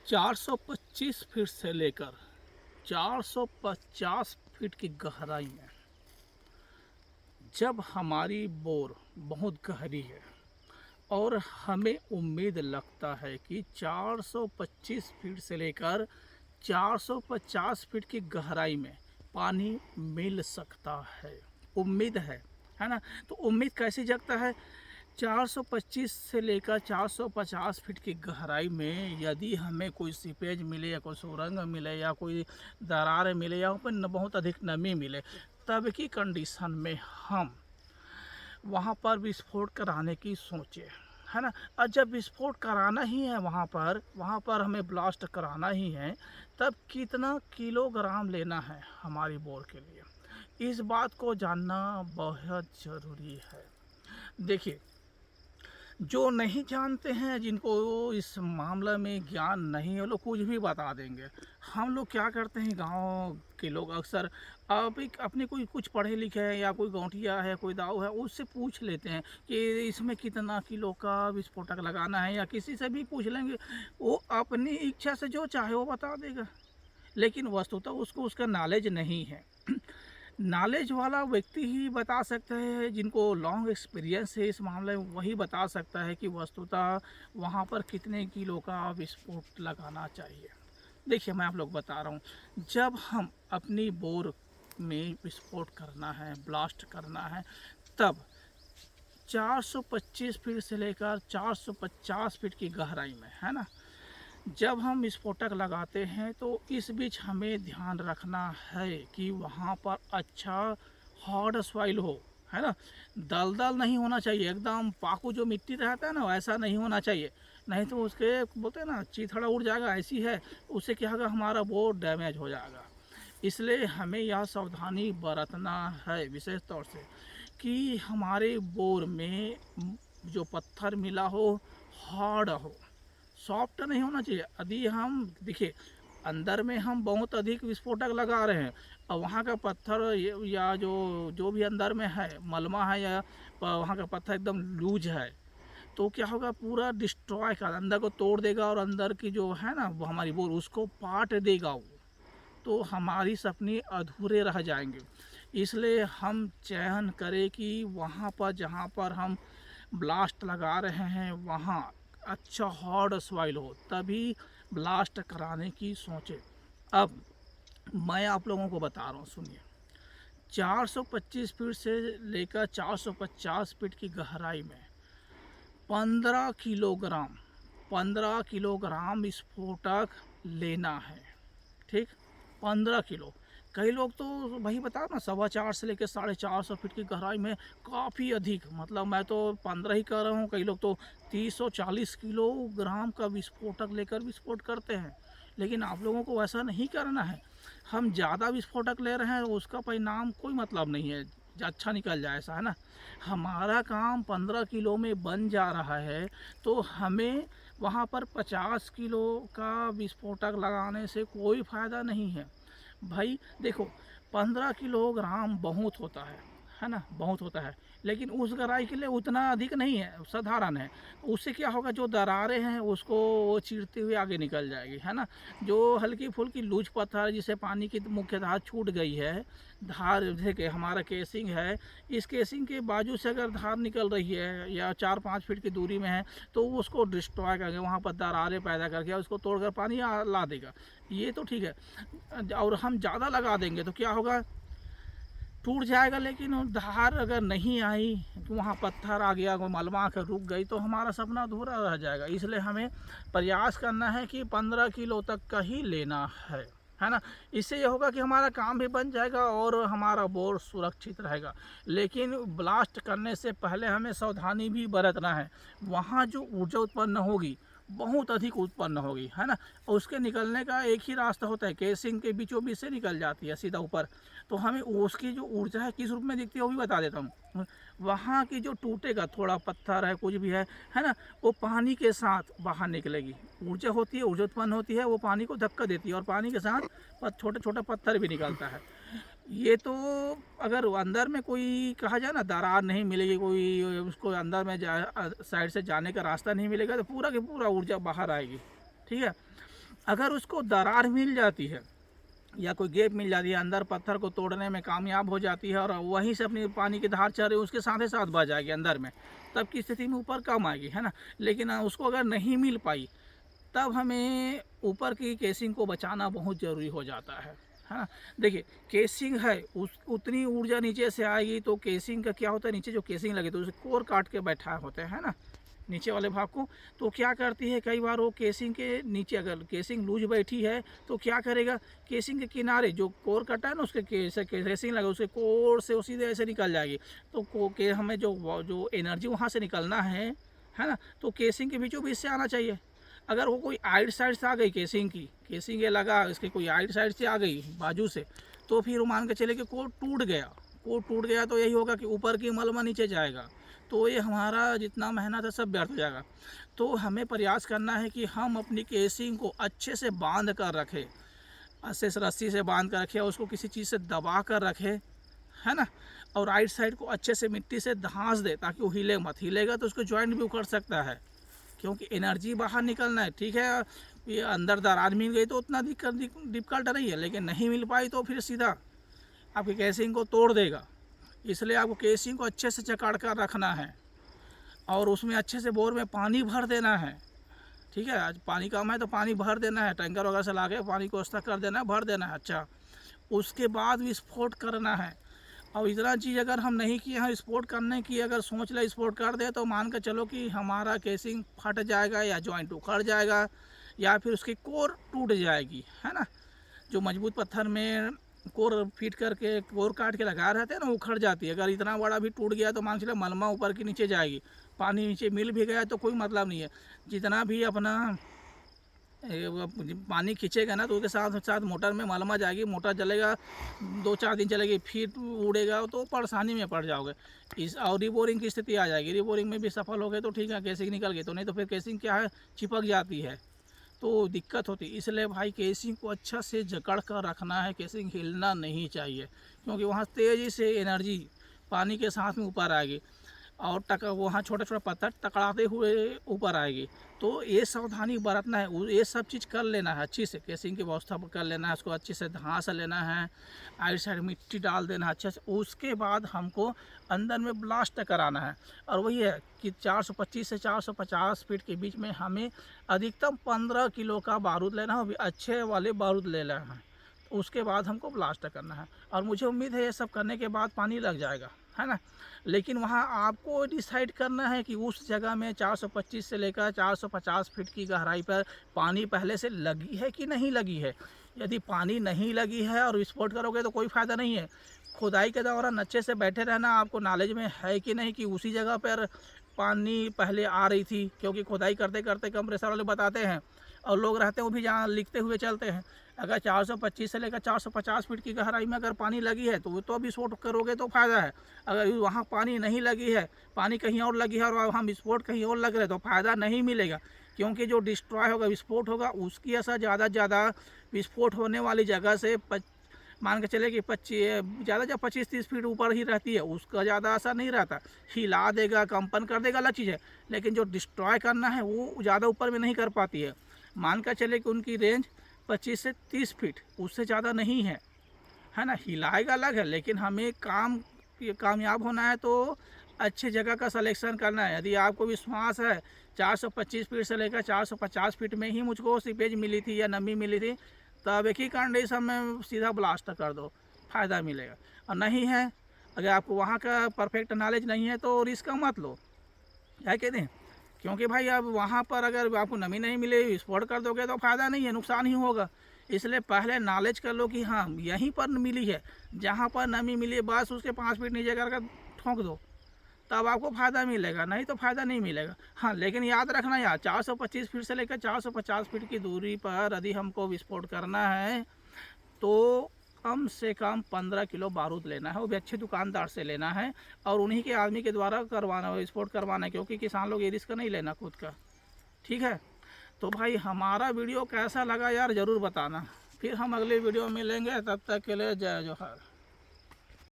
425 feet से लेकर 450 feet की गहराई में जब हमारी बोर बहुत गहरी है और हमें उम्मीद लगता है कि 425 फीट से लेकर 450 फीट की गहराई में पानी मिल सकता है, उम्मीद है ना। तो उम्मीद कैसे जगता है? 425 से लेकर 450 फीट की गहराई में यदि हमें कोई सीपेज मिले या कोई सुरंग मिले या कोई दरार मिले या ऊपर बहुत अधिक नमी मिले, तब की कंडीशन में हम वहाँ पर विस्फोट कराने की सोचें, है ना। और जब विस्फोट कराना ही है वहाँ पर हमें ब्लास्ट कराना ही है, तब कितना किलोग्राम लेना है हमारी बोर के लिए, इस बात को जानना बहुत ज़रूरी है। देखिए, जो नहीं जानते हैं, जिनको इस मामले में ज्ञान नहीं है, वो लोग कुछ भी बता देंगे। हम लोग क्या करते हैं, गांव के लोग अक्सर अपने कोई कुछ पढ़े लिखे हैं या कोई गौंठिया है, कोई दाऊ है, उससे पूछ लेते हैं कि इसमें कितना किलो का विस्फोटक लगाना है, या किसी से भी पूछ लेंगे, वो अपनी इच्छा से जो चाहे वो बता देगा। लेकिन वस्तुतः उसको उसका नॉलेज नहीं है। नॉलेज वाला व्यक्ति ही बता सकता है, जिनको लॉन्ग एक्सपीरियंस है इस मामले में, वही बता सकता है कि वस्तुतः वहाँ पर कितने किलो का विस्फोट लगाना चाहिए। देखिए, मैं आप लोग बता रहा हूँ, जब हम अपनी बोर में विस्फोट करना है, ब्लास्ट करना है, तब 425 फीट से लेकर 450 फीट की गहराई में, है ना, जब हम विस्फोटक लगाते हैं तो इस बीच हमें ध्यान रखना है कि वहाँ पर अच्छा हार्ड सॉइल हो, है ना। दलदल नहीं होना चाहिए, एकदम पाकू जो मिट्टी रहता है ना, वैसा नहीं होना चाहिए, नहीं तो उसके बोलते हैं ना चीथड़ा उड़ जाएगा, ऐसी है, उससे क्या होगा, हमारा बोर डैमेज हो जाएगा। इसलिए हमें यह सावधानी बरतना है विशेष तौर से कि हमारे बोर में जो पत्थर मिला हो हार्ड हो, सॉफ्ट नहीं होना चाहिए। यदि हम देखिए, अंदर में हम बहुत अधिक विस्फोटक लगा रहे हैं और वहाँ का पत्थर या जो जो भी अंदर में है मलमा है, या वहाँ का पत्थर एकदम लूज है, तो क्या होगा, पूरा डिस्ट्रॉय कर अंदर को तोड़ देगा और अंदर की जो है ना वो हमारी बोर, उसको पाट देगा वो, तो हमारी सपने अधूरे रह जाएंगे। इसलिए हम चयन करें कि वहाँ पर जहाँ पर हम ब्लास्ट लगा रहे हैं वहाँ अच्छा हार्ड सॉइल हो, तभी ब्लास्ट कराने की सोचें। अब मैं आप लोगों को बता रहा हूँ, सुनिए। 425 फीट से लेकर 450 फीट की गहराई में 15 किलोग्राम 15 किलोग्राम विस्फोटक लेना है, ठीक। 15 किलो। कई लोग तो वही बता ना, 4.25 से लेकर 450 फीट की गहराई में काफ़ी अधिक, मतलब मैं तो 15 ही कर रहा हूँ, कई लोग तो 30-40 किलोग्राम का विस्फोटक लेकर विस्फोट करते हैं। लेकिन आप लोगों को वैसा नहीं करना है। हम ज़्यादा विस्फोटक ले रहे हैं, उसका परिणाम कोई मतलब नहीं है, अच्छा निकल जाए, ऐसा है ना। हमारा काम 15 किलो में बन जा रहा है, तो हमें वहाँ पर 50 किलो का विस्फोटक लगाने से कोई फ़ायदा नहीं है भाई। देखो, 15 किलोग्राम बहुत होता है ना, बहुत होता है, लेकिन उस गहराई के लिए उतना अधिक नहीं है, साधारण है। उससे क्या होगा, जो दरारें हैं उसको वो चीरते हुए आगे निकल जाएगी, है ना। जो हल्की फुल्की लूज पत्थर जिसे पानी की मुख्य धार छूट गई है, धार जैसे कि हमारा केसिंग है, इस केसिंग के बाजू से अगर धार निकल रही है या 4-5 फीट की दूरी में है, तो उसको डिस्ट्रॉय करके वहाँ पर दरारें पैदा करके उसको तोड़कर पानी ला देगा, ये तो ठीक है। और हम ज़्यादा लगा देंगे तो क्या होगा, टूट जाएगा। लेकिन धार अगर नहीं आई, तो वहाँ पत्थर आ गया, कोई मलबा आकर रुक गई, तो हमारा सपना अधूरा रह जाएगा। इसलिए हमें प्रयास करना है कि 15 किलो तक का ही लेना है ना। इससे ये होगा कि हमारा काम भी बन जाएगा और हमारा बोर सुरक्षित रहेगा। लेकिन ब्लास्ट करने से पहले हमें सावधानी भी बरतना है। वहाँ जो ऊर्जा उत्पन्न होगी बहुत अधिक उत्पन्न होगी, है ना। और उसके निकलने का एक ही रास्ता होता है, केसिंग के बीचों बीच से निकल जाती है सीधा ऊपर। तो हमें उसकी जो ऊर्जा है किस रूप में दिखती है वो भी बता देता हूँ। वहाँ की जो टूटेगा थोड़ा पत्थर है, कुछ भी है ना, वो पानी के साथ बाहर निकलेगी। ऊर्जा होती है, ऊर्जा उत्पन्न होती है, वो पानी को धक्का देती है और पानी के साथ छोटे छोटे पत्थर भी निकलता है। ये तो अगर अंदर में कोई कहा जाए ना दरार नहीं मिलेगी, कोई उसको अंदर में साइड से जाने का रास्ता नहीं मिलेगा, तो पूरा की पूरा ऊर्जा बाहर आएगी, ठीक है। अगर उसको दरार मिल जाती है या कोई गैप मिल जाती है, अंदर पत्थर को तोड़ने में कामयाब हो जाती है और वहीं से अपनी पानी की धार चल रही है उसके साथ ही साथ बह जाएगी अंदर में, तब की स्थिति में ऊपर कम आएगी, है ना। लेकिन उसको अगर नहीं मिल पाई तब हमें ऊपर की केसिंग को बचाना बहुत ज़रूरी हो जाता है ना। देखिए केसिंग है उतनी ऊर्जा नीचे से आएगी तो केसिंग का क्या होता है, नीचे जो केसिंग लगे तो उसे कोर काट के बैठा होते हैं ना नीचे वाले भाग को, तो क्या करती है कई बार वो केसिंग के नीचे अगर केसिंग लूज बैठी है तो क्या करेगा, केसिंग के किनारे जो कोर कटा है ना उसके केसिंग लगा उसके कोर से वो सीधे ऐसे निकल जाएगी। तो हमें जो एनर्जी वहाँ से निकलना है ना, तो केसिंग के बीचों बीच से आना चाहिए। अगर वो कोई आइड साइड से आ गई केसिंग ये लगा इसके कोई आइड साइड से आ गई बाजू से, तो फिर वो मान के चले कि कोर टूट गया तो यही होगा कि ऊपर की मलबा नीचे जाएगा, तो ये हमारा जितना मेहनत है सब व्यर्थ हो जाएगा। तो हमें प्रयास करना है कि हम अपनी केसिंग को अच्छे से बांध कर रखें, अच्छे से रस्सी से बांध कर रखें, उसको किसी चीज़ से दबा कर रखें, है ना। और राइट साइड को अच्छे से मिट्टी से धंस दे ताकि वो हिले मत, हिलेगा तो उसको जॉइंट भी उखड़ सकता है क्योंकि एनर्जी बाहर निकलना है। ठीक है ये अंदर दरार मिल गई तो उतना डिफिकल्ट नहीं है, लेकिन नहीं मिल पाई तो फिर सीधा आपकी केसिंग को तोड़ देगा। इसलिए आपको केसिंग को अच्छे से जकड़ कर रखना है और उसमें अच्छे से बोर में पानी भर देना है। ठीक है आज पानी कम है तो पानी भर देना है, टैंकर वगैरह से ला के पानी को व्यवस्था कर देना है, भर देना है। अच्छा उसके बाद विस्फोट करना है। और इतना चीज़ अगर हम नहीं किए हैं विस्फोट करने की, अगर सोच ले विस्फोट कर दे तो मान कर चलो कि हमारा केसिंग फट जाएगा या जॉइंट उखड़ जाएगा या फिर उसकी कोर टूट जाएगी, है ना। जो मजबूत पत्थर में कोर फिट करके कोर काट के लगा रहते हैं ना उखड़ जाती है। अगर इतना बड़ा भी टूट गया तो मान चलो मलमा ऊपर की नीचे जाएगी, पानी नीचे मिल भी गया तो कोई मतलब नहीं है। जितना भी अपना पानी खींचेगा ना तो उसके साथ साथ मोटर में मलमा जाएगी, मोटर चलेगा 2-4 दिन चलेगी फिर उड़ेगा तो परेशानी में पड़ जाओगे। इस और रिबोरिंग की स्थिति आ जाएगी, रिबोरिंग में भी सफल हो गए तो ठीक है केसिंग निकल गई, तो नहीं तो फिर केसिंग क्या है चिपक जाती है तो दिक्कत होती है। इसलिए भाई केसिंग को अच्छा से जकड़ कर रखना है, केसिंग हिलना नहीं चाहिए क्योंकि वहाँ तेज़ी से एनर्जी पानी के साथ में ऊपर आएगी और वहाँ छोटा छोटा पत्थर टकराते हुए ऊपर आएगी। तो ये सावधानी बरतना है, ये सब चीज़ कर लेना है अच्छी से, केसिंग की व्यवस्था कर लेना है, उसको अच्छे से घास लेना है, आइड साइड मिट्टी डाल देना है अच्छे से। उसके बाद हमको अंदर में ब्लास्ट कराना है और वही है कि 425 से 450 फीट के बीच में हमें अधिकतम 15 किलो का बारूद लेना है, अच्छे वाले बारूद ले लेना है। उसके बाद हमको ब्लास्ट करना है और मुझे उम्मीद है ये सब करने के बाद पानी लग जाएगा, है ना। लेकिन वहाँ आपको डिसाइड करना है कि उस जगह में 425 से लेकर 450 फीट की गहराई पर पानी पहले से लगी है कि नहीं लगी है। यदि पानी नहीं लगी है और विस्फोट करोगे तो कोई फ़ायदा नहीं है। खुदाई के दौरान अच्छे से बैठे रहना, आपको नॉलेज में है कि नहीं कि उसी जगह पर पानी पहले आ रही थी, क्योंकि खुदाई करते करते कंप्रेसर वाले बताते हैं और लोग रहते हैं वो भी जहाँ लिखते हुए चलते हैं। अगर 425 से लेकर 450 फीट की गहराई में अगर पानी लगी है तो विस्फोट करोगे तो फ़ायदा है। अगर वहाँ पानी नहीं लगी है, पानी कहीं और लगी है और वहाँ विस्फोट कहीं और लग रहे तो फ़ायदा नहीं मिलेगा, क्योंकि जो डिस्ट्रॉय होगा विस्फोट होगा उसकी असर ज़्यादा से ज़्यादा विस्फोट होने वाली जगह से मान के चले कि 25 ज़्यादा जब 25-30 फीट ऊपर ही रहती है उसका ज़्यादा असर नहीं रहता, हिला देगा कंपन कर देगा अलग चीज़ है, लेकिन जो डिस्ट्रॉय करना है वो ज़्यादा ऊपर में नहीं कर पाती है। मान कर चले कि उनकी रेंज 25 से 30 फीट उससे ज़्यादा नहीं है, है ना। हिलाएगा अलग है, लेकिन हमें कामयाब होना है तो अच्छे जगह का सिलेक्शन करना है। यदि आपको विश्वास है 425 फीट से लेकर 450 फीट में ही मुझको सीपेज मिली थी या नमी मिली थी, तब एक ही कंडीशन में सीधा ब्लास्ट कर दो, फ़ायदा मिलेगा। और नहीं है, अगर आपको वहाँ का परफेक्ट नॉलेज नहीं है तो रिस्क मत लो, क्या कहते हैं, क्योंकि भाई अब वहाँ पर अगर आपको नमी नहीं मिले विस्फोट कर दोगे तो फ़ायदा नहीं है, नुकसान ही होगा। इसलिए पहले नॉलेज कर लो कि हाँ यहीं पर मिली है, जहाँ पर नमी मिली है बस उसके 5 फीट नीचे करके ठोंक दो, तब आपको फ़ायदा मिलेगा, नहीं तो फ़ायदा नहीं मिलेगा। हाँ लेकिन याद रखना यार 425 फीट से लेकर 450 फीट की दूरी पर यदि हमको विस्फोट करना है तो कम से कम 15 किलो बारूद लेना है, वो भी अच्छे दुकानदार से लेना है और उन्हीं के आदमी के द्वारा करवाना है, विस्फोट करवाना है, क्योंकि किसान लोग ये रिस्क नहीं लेना खुद का। ठीक है, तो भाई हमारा वीडियो कैसा लगा यार ज़रूर बताना, फिर हम अगले वीडियो में मिलेंगे, तब तक के लिए जय जोहार।